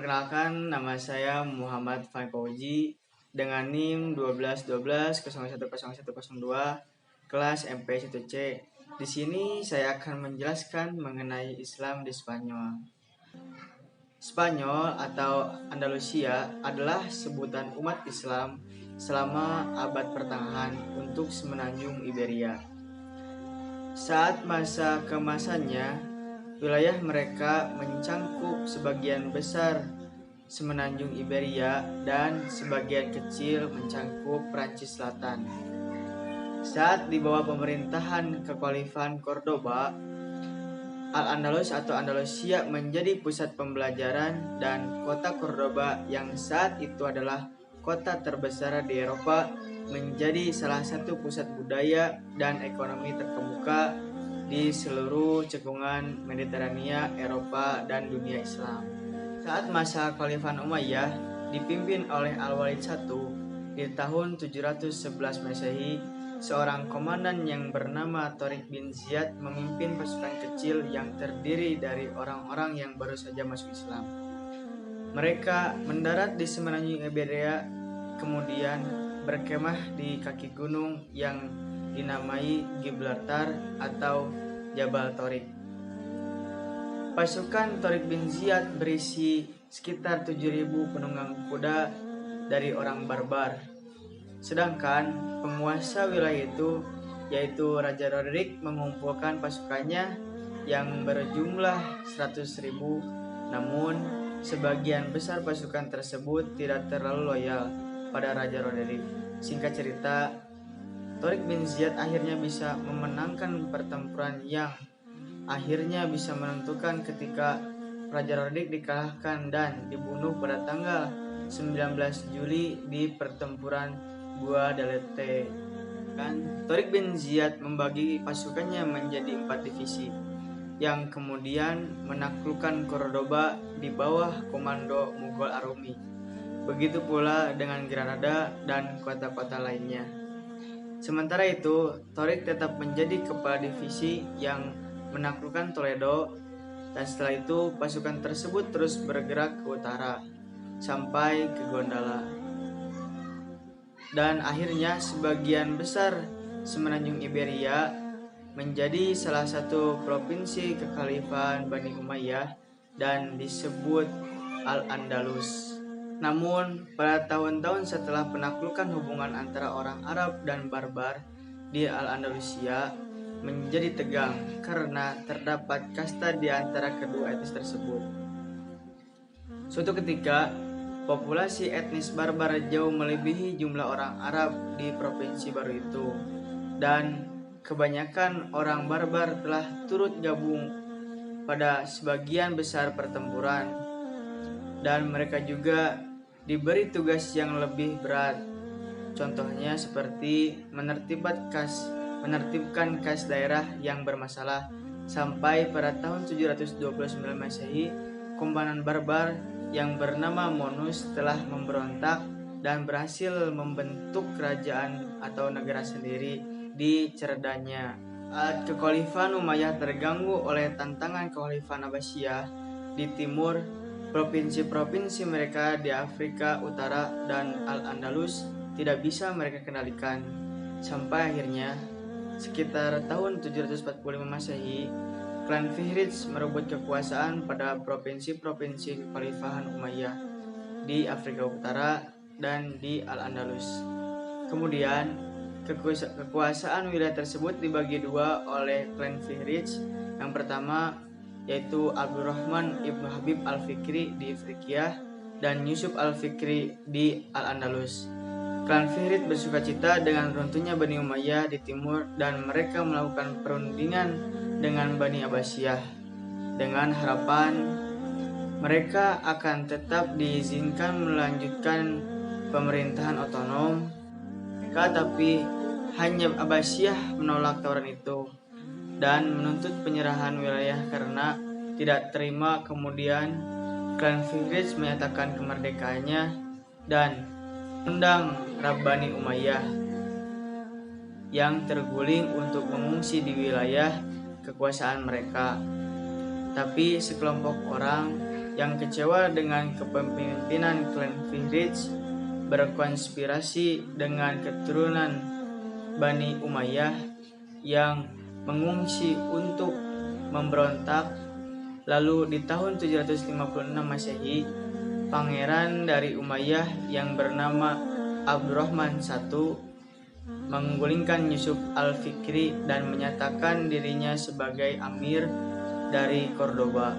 Perkenalkan, nama saya Muhammad Fauzi dengan NIM 1212010102 kelas MP1C. Di sini saya akan menjelaskan mengenai Islam di Spanyol. Spanyol atau Andalusia adalah sebutan umat Islam selama abad pertengahan untuk semenanjung Iberia. Saat masa keemasannya, wilayah mereka mencangkup sebagian besar semenanjung Iberia dan sebagian kecil mencangkup Prancis Selatan. Saat di bawah pemerintahan Kekhalifahan Cordoba, Al-Andalus atau Andalusia menjadi pusat pembelajaran, dan kota Cordoba yang saat itu adalah kota terbesar di Eropa menjadi salah satu pusat budaya dan ekonomi terkemuka di seluruh cekungan Mediterania, Eropa, dan dunia Islam. Saat masa Khalifah Umayyah dipimpin oleh Al-Walid I di tahun 711 Masehi, seorang komandan yang bernama Tariq bin Ziyad memimpin pasukan kecil yang terdiri dari orang-orang yang baru saja masuk Islam. Mereka mendarat di semenanjung Iberia, kemudian berkemah di kaki gunung yang dinamai Gibraltar atau Jabal Tariq. Pasukan Tariq bin Ziyad berisi sekitar 7.000 penunggang kuda dari orang barbar. Sedangkan penguasa wilayah itu, yaitu Raja Roderick, mengumpulkan pasukannya yang berjumlah 100.000. Namun, sebagian besar pasukan tersebut tidak terlalu loyal pada Raja Roderick. Singkat cerita, Tariq bin Ziyad akhirnya bisa memenangkan pertempuran yang akhirnya bisa menentukan ketika Raja Roderick dikalahkan dan dibunuh pada tanggal 19 Juli di pertempuran Guadalete. Tariq bin Ziyad membagi pasukannya menjadi 4 divisi yang kemudian menaklukkan Cordoba di bawah komando Mughal Army. Begitu pula dengan Granada dan kota-kota lainnya. Sementara itu, Tariq tetap menjadi kepala divisi yang menaklukkan Toledo, dan setelah itu pasukan tersebut terus bergerak ke utara sampai ke Gondala. Dan akhirnya sebagian besar semenanjung Iberia menjadi salah satu provinsi kekhalifahan Bani Umayyah dan disebut Al-Andalus. Namun, pada tahun-tahun setelah penaklukan, hubungan antara orang Arab dan barbar di Al-Andalusia menjadi tegang karena terdapat kasta di antara kedua etnis tersebut. Suatu ketika, populasi etnis barbar jauh melebihi jumlah orang Arab di provinsi baru itu, dan kebanyakan orang barbar telah turut gabung pada sebagian besar pertempuran, dan mereka juga diberi tugas yang lebih berat. Contohnya seperti menertibkan kas daerah yang bermasalah. Sampai pada tahun 729 Masehi, komandan barbar yang bernama Monus telah memberontak dan berhasil membentuk kerajaan atau negara sendiri di Cerdanya. Kekhalifahan Umayyah terganggu oleh tantangan Kekhalifahan Abbasiyah di timur. Provinsi-provinsi mereka di Afrika Utara dan Al-Andalus tidak bisa mereka kendalikan. Sampai akhirnya sekitar tahun 745 Masehi, klan Fihriz merebut kekuasaan pada provinsi-provinsi Kekhalifahan Umayyah di Afrika Utara dan di Al-Andalus. Kemudian, kekuasaan wilayah tersebut dibagi dua oleh klan Fihriz. Yang pertama yaitu Abdurrahman ibnu Habib al-Fikri di Afrika dan Yusuf al-Fikri di Al-Andalus. Klan Fihriz bersukacita dengan runtuhnya Bani Umayyah di timur, dan mereka melakukan perundingan dengan Bani Abbasiyah dengan harapan mereka akan tetap diizinkan melanjutkan pemerintahan otonom. Tapi hanya Abbasiyah menolak tawaran itu dan menuntut penyerahan wilayah karena tidak terima. Kemudian klan Fihriz menyatakan kemerdekaannya dan undang Rabbani Umayyah yang terguling untuk mengungsi di wilayah kekuasaan mereka. Tapi sekelompok orang yang kecewa dengan kepemimpinan klan Fihriz berkonspirasi dengan keturunan Bani Umayyah yang mengungsi untuk memberontak. Lalu di tahun 756 Masehi, pangeran dari Umayyah yang bernama Abdurrahman I menggulingkan Yusuf al-Fikri dan menyatakan dirinya sebagai amir dari Cordoba.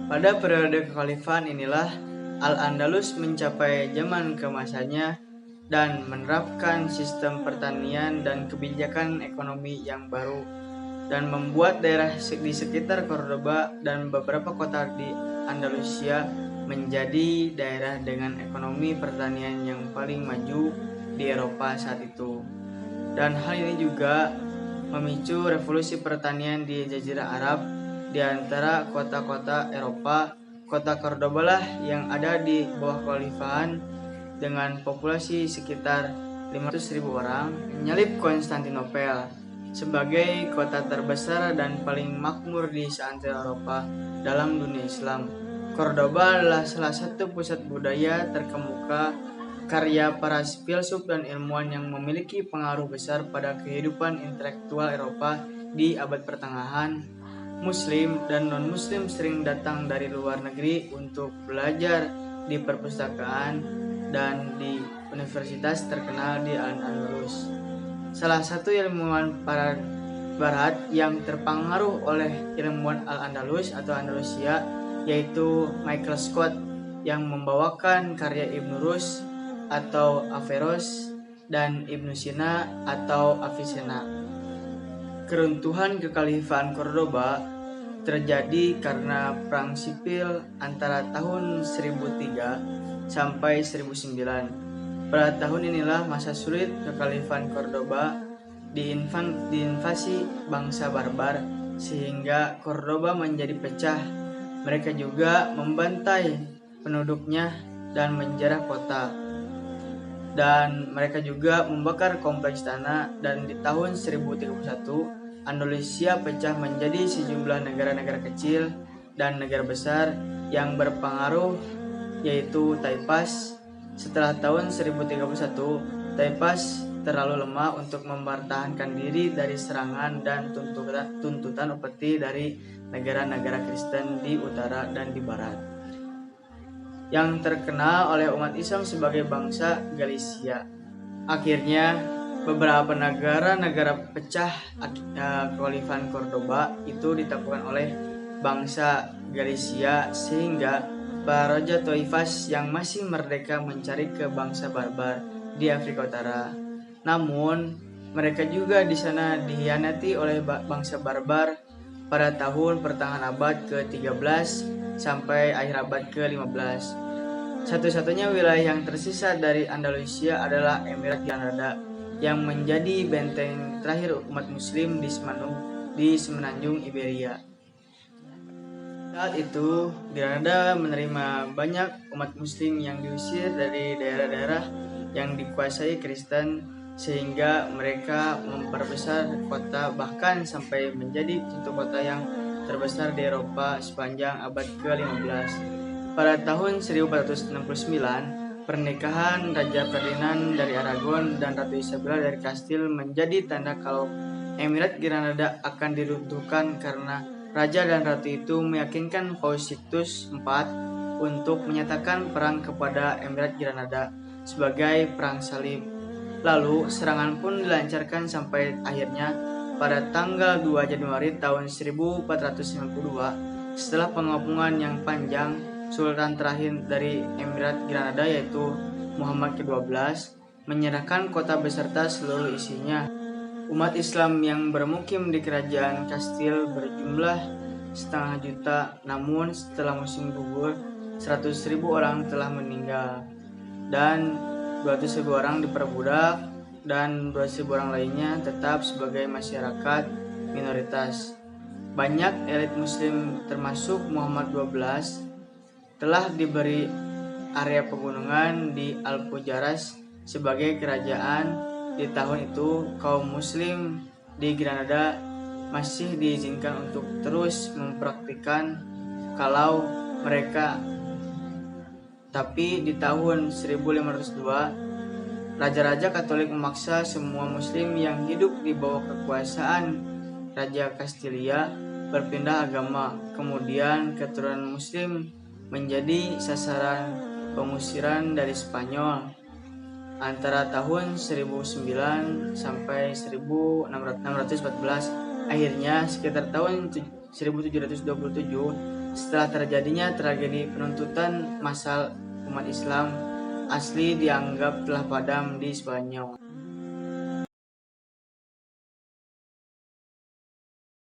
Pada periode kekhalifahan inilah Al-Andalus mencapai zaman keemasannya dan menerapkan sistem pertanian dan kebijakan ekonomi yang baru, dan membuat daerah di sekitar Cordoba dan beberapa kota di Andalusia menjadi daerah dengan ekonomi pertanian yang paling maju di Eropa saat itu. Dan hal ini juga memicu revolusi pertanian di Jazirah Arab. Di antara kota-kota Eropa, kota Cordoba lah yang ada di bawah kekhalifahan dengan populasi sekitar 500.000 orang, menyalip Konstantinopel sebagai kota terbesar dan paling makmur di seantero Eropa dalam dunia Islam. Cordoba adalah salah satu pusat budaya terkemuka, karya para filsuf dan ilmuwan yang memiliki pengaruh besar pada kehidupan intelektual Eropa di abad pertengahan. Muslim dan non-muslim sering datang dari luar negeri untuk belajar di perpustakaan dan di universitas terkenal di Al-Andalus. Salah satu ilmuwan para barat yang terpengaruh oleh ilmuwan Al-Andalus atau Andalusia yaitu Michael Scott, yang membawakan karya Ibn Rus atau Averroes dan Ibn Sina atau Avicenna. Keruntuhan kekhalifahan Cordoba terjadi karena perang sipil antara tahun 1003 sampai 1009. Pada tahun inilah masa sulit kekhalifahan Cordoba diinvasi bangsa barbar sehingga Cordoba menjadi pecah. Mereka juga membantai penduduknya dan menjarah kota. Dan mereka juga membakar kompleks tanah, dan di tahun 1031 Andalusia pecah menjadi sejumlah negara-negara kecil dan negara besar yang berpengaruh, yaitu Taipas. Setelah tahun 1031, Taipas terlalu lemah untuk mempertahankan diri dari serangan dan tuntutan upeti dari negara-negara Kristen di utara dan di barat, yang terkenal oleh umat Islam sebagai bangsa Galicia. Akhirnya, beberapa negara-negara pecah kekhalifahan Cordoba itu ditaklukkan oleh bangsa Galicia, sehingga para raja Taifas yang masih merdeka mencari ke bangsa barbar di Afrika Utara. Namun, mereka juga di sana dikhianati oleh bangsa barbar pada tahun pertengahan abad ke-13 sampai akhir abad ke-15. Satu-satunya wilayah yang tersisa dari Andalusia adalah Emirat Granada, yang menjadi benteng terakhir umat muslim di semenanjung Iberia. Saat itu, Granada menerima banyak umat muslim yang diusir dari daerah-daerah yang dikuasai Kristen, sehingga mereka memperbesar kota bahkan sampai menjadi pintu kota yang terbesar di Eropa sepanjang abad ke-15. Pada tahun 1469, pernikahan Raja Ferdinand dari Aragon dan Ratu Isabella dari Kastil menjadi tanda kalau Emirat Granada akan diruntuhkan, karena Raja dan Ratu itu meyakinkan Paus Sixtus IV untuk menyatakan perang kepada Emirat Granada sebagai perang salib. Lalu serangan pun dilancarkan sampai akhirnya pada tanggal 2 Januari tahun 1492, setelah pengepungan yang panjang, Sultan terakhir dari Emirat Granada yaitu Muhammad ke-12 menyerahkan kota beserta seluruh isinya. Umat Islam yang bermukim di kerajaan Kastil berjumlah 500 juta, namun setelah musim gugur 100.000 orang telah meninggal dan 200.000 orang diperbudak, dan 200.000 orang lainnya tetap sebagai masyarakat minoritas. Banyak elit muslim termasuk Muhammad XII telah diberi area pegunungan di Alpujarras sebagai kerajaan. Di tahun itu, kaum muslim di Granada masih diizinkan untuk terus mempraktikkan kalau mereka Tapi di tahun 1502, Raja-Raja Katolik memaksa semua Muslim yang hidup di bawah kekuasaan Raja Kastilia berpindah agama. Kemudian keturunan Muslim menjadi sasaran pengusiran dari Spanyol antara tahun 1009 sampai 1614. Akhirnya sekitar tahun 1727, setelah terjadinya tragedi penuntutan massal umat Islam asli dianggap telah padam di Spanyol.